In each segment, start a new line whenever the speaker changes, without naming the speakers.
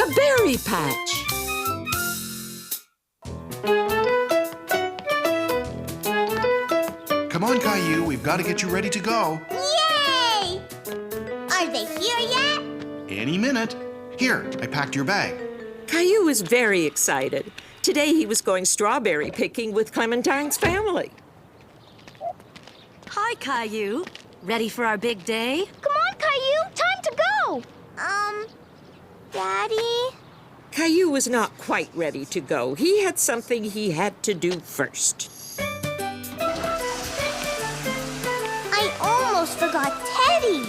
The Berry Patch.
Come on, Caillou, we've got to get you ready to go.
Yay! Are they here yet?
Any minute. Here, I packed your bag.
Caillou was very excited. Today he was going strawberry picking with Clementine's family.
Hi, Caillou. Ready for our big day?
Come on, Caillou, time to go! Daddy?
Caillou was not quite ready to go. He had something he had to do first.
I almost forgot Teddy.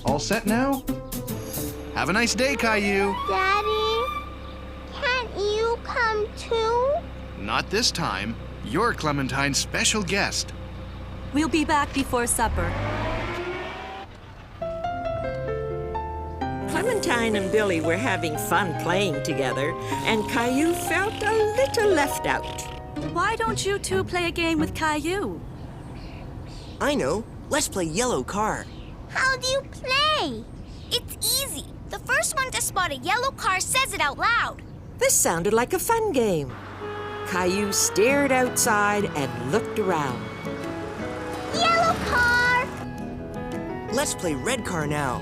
All set now? Have a nice day, Caillou.
Daddy, can't you come too?
Not this time. You're Clementine's special guest.
We'll be back before supper.
Clementine and Billy were having fun playing together, and Caillou felt a little left out.
Why don't you two play a game with Caillou?
I know. Let's play yellow car.
How do you play?
It's easy. The first one to spot a yellow car says it out loud.
This sounded like a fun game. Caillou stared outside and looked around.
Yellow car!
Let's play red car now.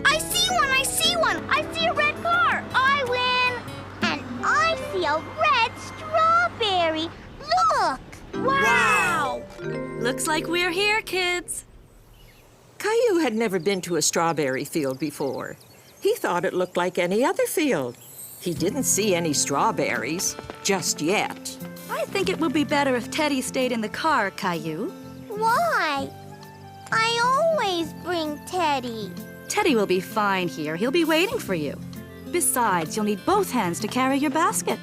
I see one! I see one! I see a red car!
I win! And I see a red strawberry. Look!
Wow!
Looks like we're here, kids.
Caillou had never been to a strawberry field before. He thought it looked like any other field. He didn't see any strawberries, just yet.
I think it would be better if Teddy stayed in the car, Caillou.
Why? I always bring Teddy.
Teddy will be fine here. He'll be waiting for you. Besides, you'll need both hands to carry your basket.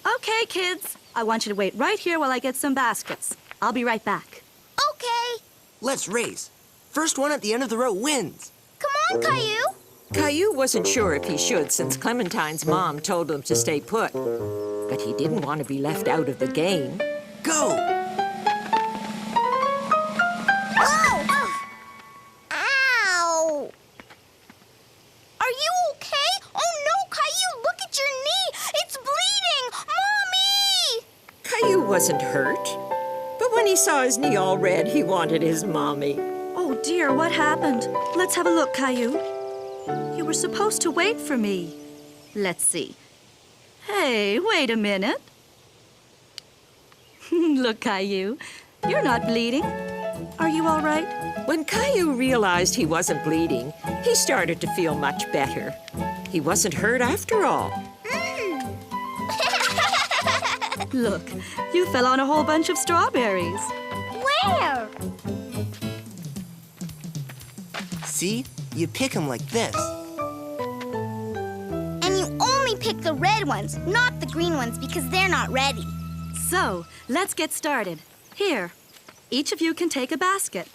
Okay, kids. I want you to wait right here while I get some baskets. I'll be right back.
Okay.
Let's race. First one at the end of the row wins.
Come on, Caillou.
Caillou wasn't sure if he should since Clementine's mom told him to stay put. But he didn't want to be left out of the game.
Go!
Oh! Ow!
Are you okay? Oh no, Caillou, look at your knee! It's bleeding! Mommy!
Caillou wasn't hurt. But when he saw his knee all red, he wanted his mommy.
Oh dear, what happened? Let's have a look, Caillou. You were supposed to wait for me. Let's see. Hey, wait a minute. Look, Caillou, you're not bleeding. Are you all right?
When Caillou realized he wasn't bleeding, he started to feel much better. He wasn't hurt after all.
Look, you fell on a whole bunch of strawberries.
Where?
See? You pick them like this.
And you only pick the red ones, not the green ones, because they're not ready.
So, let's get started. Here, each of you can take a basket.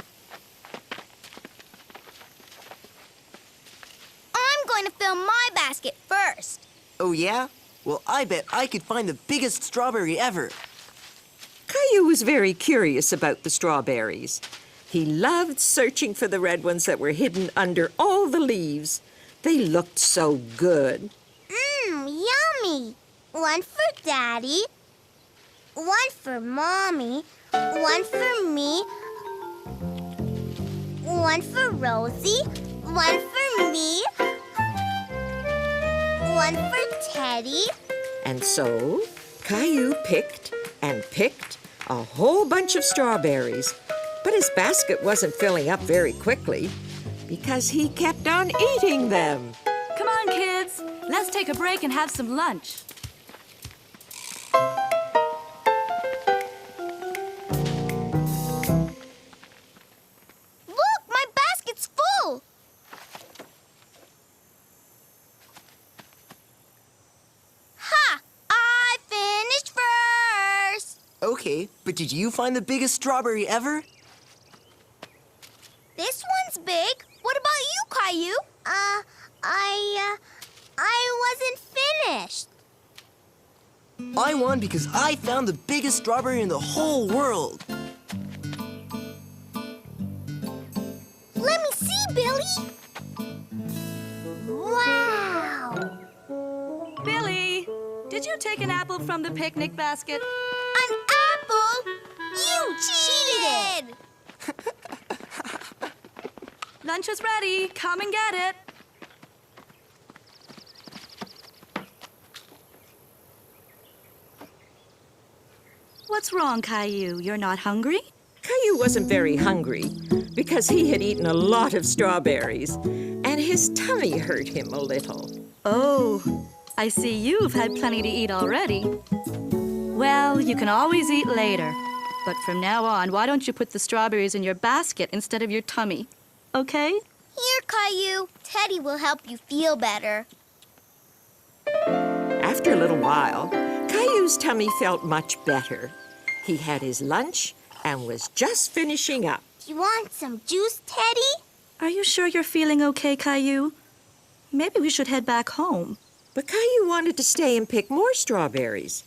I'm going to fill my basket first.
Oh, yeah? Well, I bet I could find the biggest strawberry ever.
Caillou was very curious about the strawberries. He loved searching for the red ones that were hidden under all the leaves. They looked so good.
Yummy. One for Daddy, one for Mommy, one for me, one for Rosie, one for me, one for Teddy.
And so, Caillou picked and picked a whole bunch of strawberries. But his basket wasn't filling up very quickly because he kept on eating them.
Come on, kids. Let's take a break and have some lunch.
Look, my basket's full. Ha! I finished first.
Okay, but did you find the biggest strawberry ever?
This one's big. What about you, Caillou?
I wasn't finished.
I won because I found the biggest strawberry in the whole world.
Billy? Wow!
Billy, did you take an apple from the picnic basket?
An apple? You cheated!
Lunch is ready. Come and get it. What's wrong, Caillou? You're not hungry?
Caillou wasn't very hungry because he had eaten a lot of strawberries, and his tummy hurt him a little.
Oh, I see you've had plenty to eat already. Well, you can always eat later. But from now on, why don't you put the strawberries in your basket instead of your tummy? Okay?
Here, Caillou. Teddy will help you feel better.
After a little while, Caillou's tummy felt much better. He had his lunch and was just finishing up.
You want some juice, Teddy?
Are you sure you're feeling okay, Caillou? Maybe we should head back home.
But Caillou wanted to stay and pick more strawberries.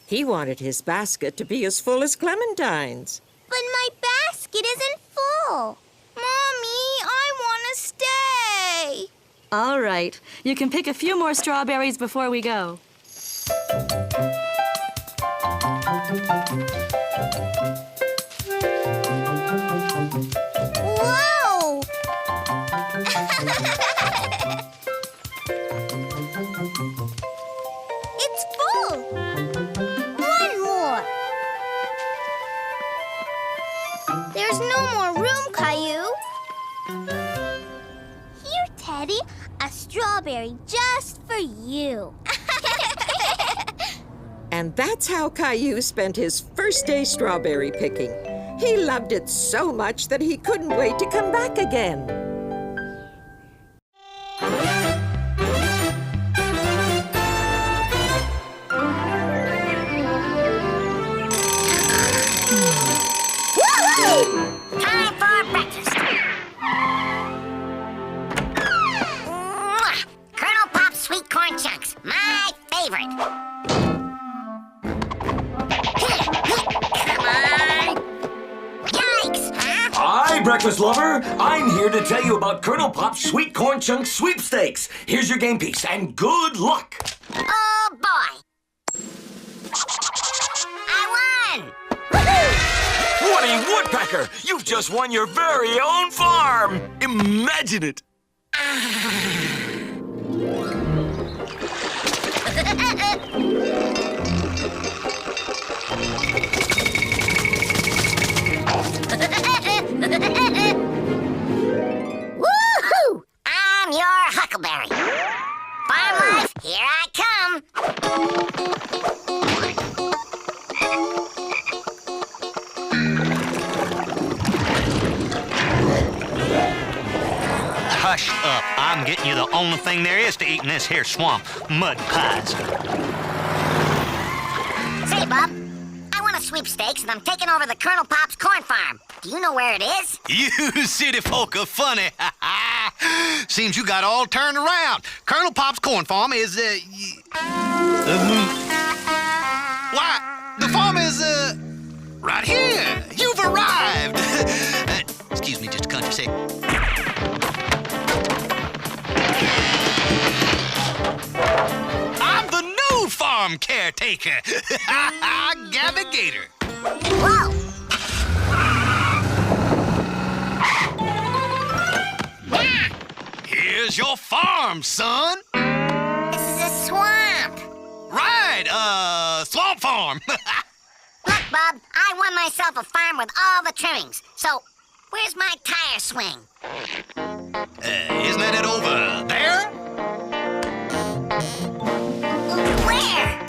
He wanted his basket to be as full as clementines.
But my basket isn't full. Mommy, I want to stay.
All right. You can pick a few more strawberries before we go.
Whoa! It's full. One more. There's no more room, Caillou. Here, Teddy, a strawberry just for you.
And that's how Caillou spent his first day strawberry picking. He loved it so much that he couldn't wait to come back again.
Time for breakfast. Mwah! Colonel Pop's sweet corn chunks, my favorite. Come on. Yikes, huh?
Hi, breakfast lover. I'm here to tell you about Colonel Pop's Sweet Corn Chunks sweepstakes. Here's your game piece, and good luck.
Oh, boy. I won!
Woody Woodpecker, you've just won your very own farm. Imagine it.
Woohoo! I'm your huckleberry. Farm life, here I come.
Hush up. I'm getting you the only thing there is to eat in this here swamp. Mud pies.
Say, Bub, I won a sweepstakes and I'm taking over the Colonel Pop's corn farm. Do you know where it is?
You city folk are funny. Seems you got all turned around. Colonel Pop's corn farm is, why, the farm is, right here. You've arrived. Excuse me just a country sec. I'm the new farm caretaker. Gabby Gator.
Whoa!
Here's your farm, son.
This is a swamp.
Right, swamp farm.
Look, Bub, I won myself a farm with all the trimmings. So, where's my tire swing?
Isn't that it over there?
Where?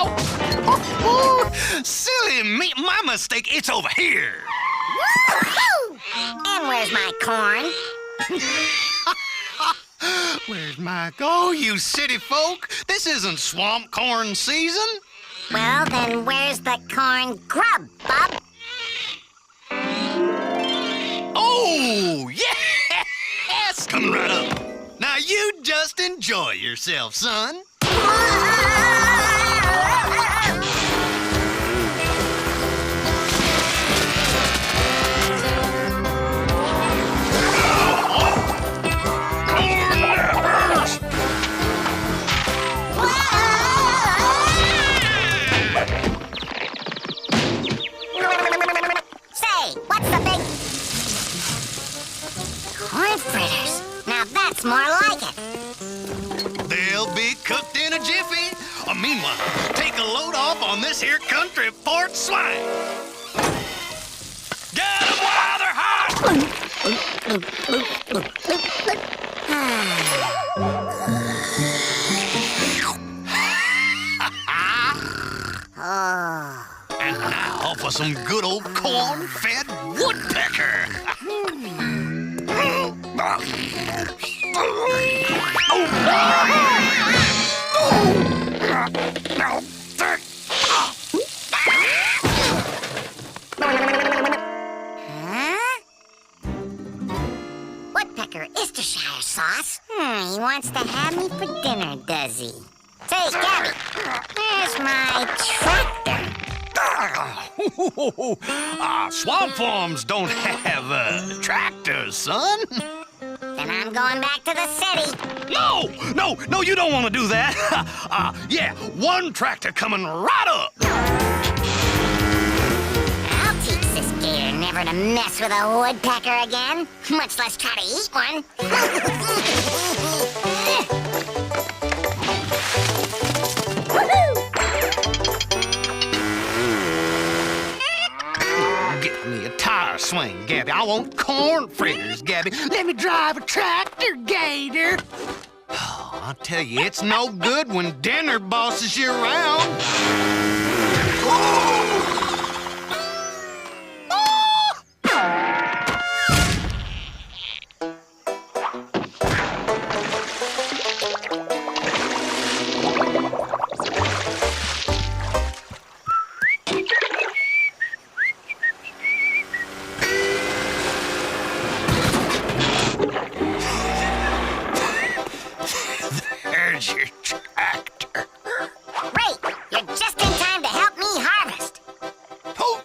Oh, silly me, my mistake. It's over here.
Woo-hoo! And where's my corn?
Where's my... Oh, you city folk. This isn't swamp corn season.
Well, then where's the corn grub, Bub?
Oh, yes! Coming right up. Now you just enjoy yourself, son. Meanwhile, take a load off on this here country port swine. Get 'em while they're hot! And now for some good old corn-fed woodpecker.
Woodpecker Worcestershire sauce? He wants to have me for dinner, does he? Say, Gabby, where's my tractor?
Swamp farms don't have tractors, son.
Then I'm going back to the city.
No, you don't want to do that. Yeah, one tractor coming right up.
I'll teach this gator never to mess with a woodpecker again, much less try to eat one.
Get me a tire swing, Gabby. I want corn fritters, Gabby. Let me drive a tractor, Gator. Oh, I'll tell you, it's no good when dinner bosses you around. There's your tractor.
Great! You're just in time to help me harvest.
Oh,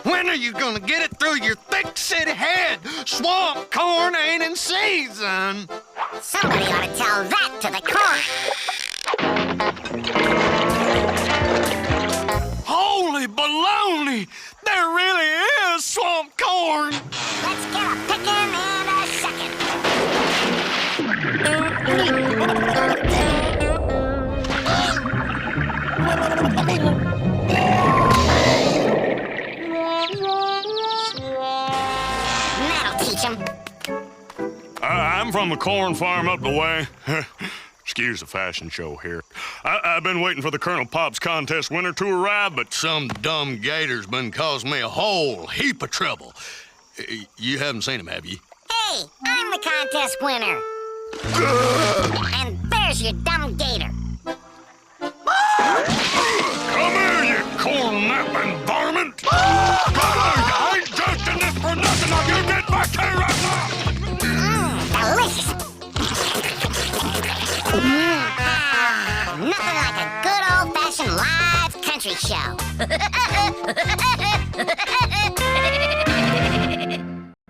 when are you gonna get it through your thick city head? Swamp corn ain't in season.
Somebody ought to tell that to the corn.
Holy baloney! There really is swamp corn!
Let's get a pickin' and a shuckin'. That'll teach him.
I'm from the corn farm up the way. Excuse the fashion show here. I've been waiting for the Colonel Pops contest winner to arrive, but
Some dumb gator's been causing me a whole heap of trouble. You haven't seen him, have you?
Hey, I'm the contest winner. And there's your dumb gator.
come here, you corn-napping varmint! I ain't justing this for nothing. Now you get back here right now!
Delicious. Nothing like a good old-fashioned live country show.